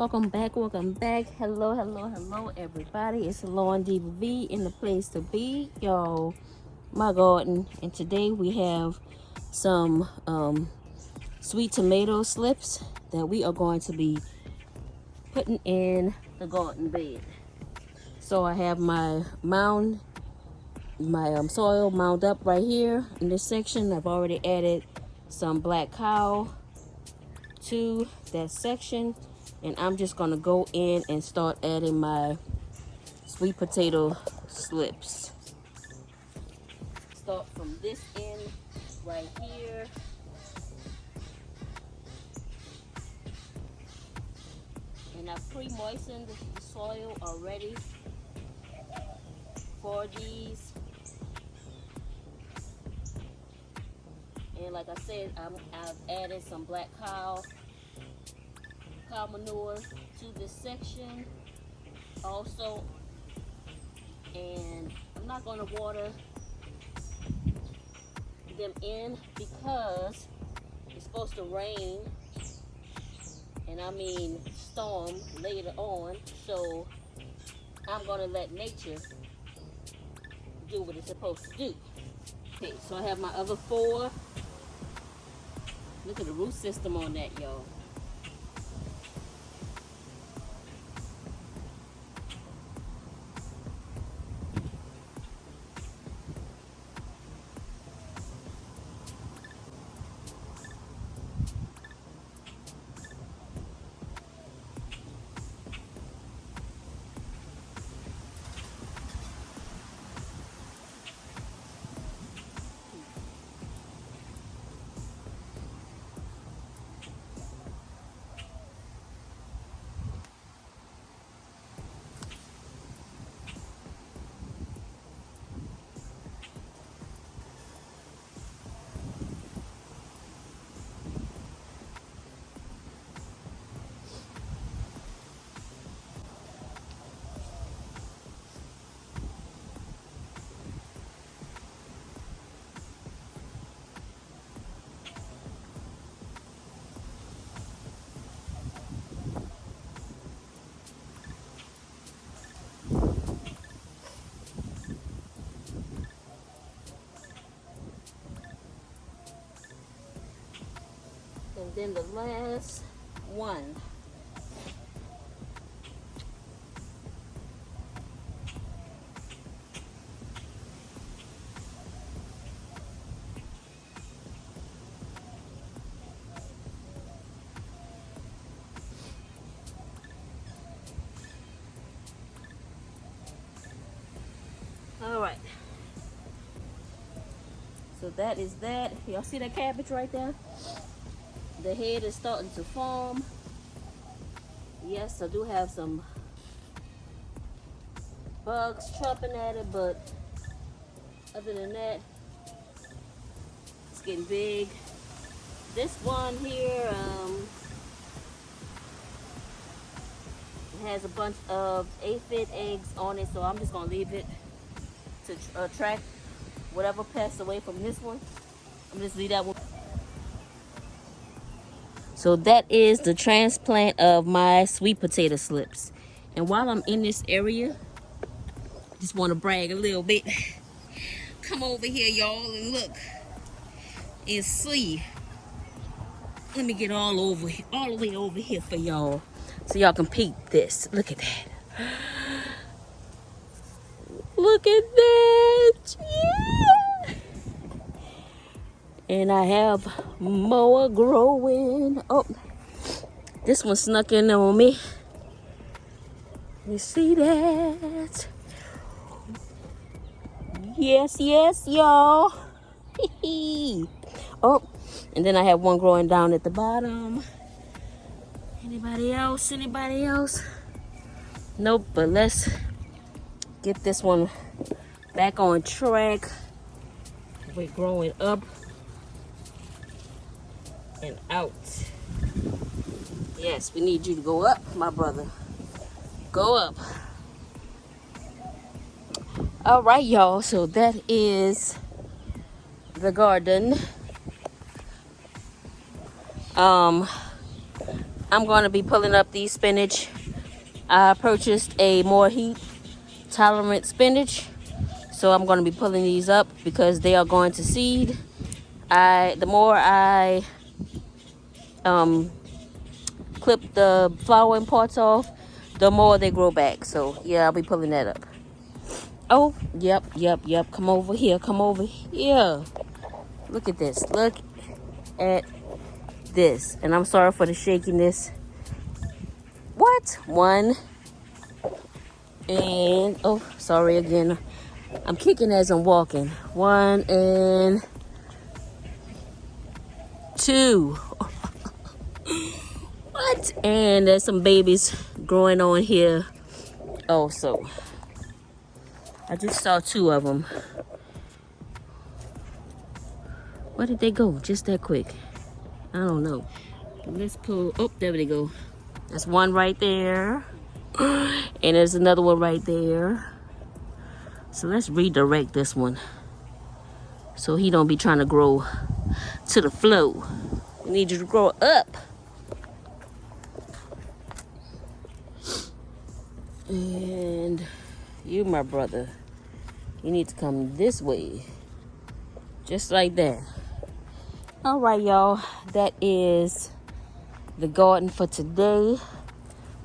Welcome back. Hello, everybody. It's SalonDivaV in the place to be, y'all. My garden, and today we have some sweet tomato slips that we are going to be putting in the garden bed. So I have my soil mound up right here in this section. I've already added some black cow to that section, and I'm just gonna go in and start adding my sweet potato slips. Start from this end right here. And I've pre-moistened the soil already for these. And like I said, I've added some black cow manure to this section also. And I'm not going to water them in because it's supposed to rain, and I mean storm later on, so I'm going to let nature do what it's supposed to do. Okay, so I have my other 4. Look at the root system on that, y'all. And then the last one. All right. So that is that. Y'all see that cabbage right there? The head is starting to form. Yes, I do have some bugs chopping at it, but other than that, it's getting big. This one here, it has a bunch of aphid eggs on it, so I'm just gonna leave it to attract whatever pests away from this one. I'm just leave that one. So that is the transplant of my sweet potato slips. And while I'm in this area, just want to brag a little bit. Come over here, y'all, and look and see. Let me get all the way over here for y'all, so y'all can peek this. Look at that. Look at that. Yeah. And I have more growing. Oh, this one snuck in on me. You see that? Yes, y'all. Oh, and then I have one growing down at the bottom. Anybody else? Nope, but let's get this one back on track. We're growing up and out. Yes, we need you to go up, my brother. Go up. All right, y'all. So that is the garden. I'm going to be pulling up these spinach. I purchased a more heat tolerant spinach, so I'm going to be pulling these up because they are going to seed. The more I clip the flowering parts off, the more they grow back. So yeah, I'll be pulling that up. Oh, yep. Come over here. Look at this. Look at this. And I'm sorry for the shakiness. What? 1 and oh, sorry again. I'm kicking as I'm walking. 1 and 2. What? And there's some babies growing on here also. I just saw 2 of them. Where did they go just that quick? I don't know. Let's pull. Oh, there they go. There's one right there. And there's another one right there. So let's redirect this one, so he don't be trying to grow to the flow. We need you to grow up. And you, my brother, you need to come this way. Just like that. All right, y'all. That is the garden for today.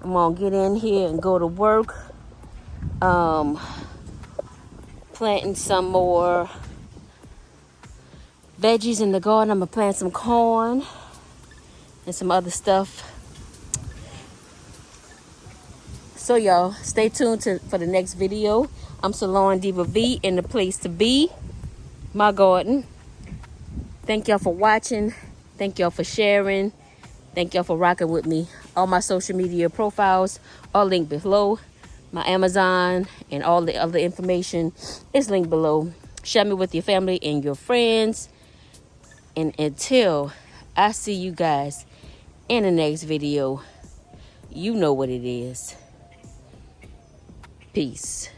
I'm gonna get in here and go to work. Planting some more veggies in the garden. I'm gonna plant some corn and some other stuff. So y'all, stay tuned for the next video. I'm SalonDivaV in the place to be, my garden. Thank y'all for watching. Thank y'all for sharing. Thank y'all for rocking with me. All my social media profiles are linked below. My Amazon and all the other information is linked below. Share me with your family and your friends. And until I see you guys in the next video, you know what it is. Peace.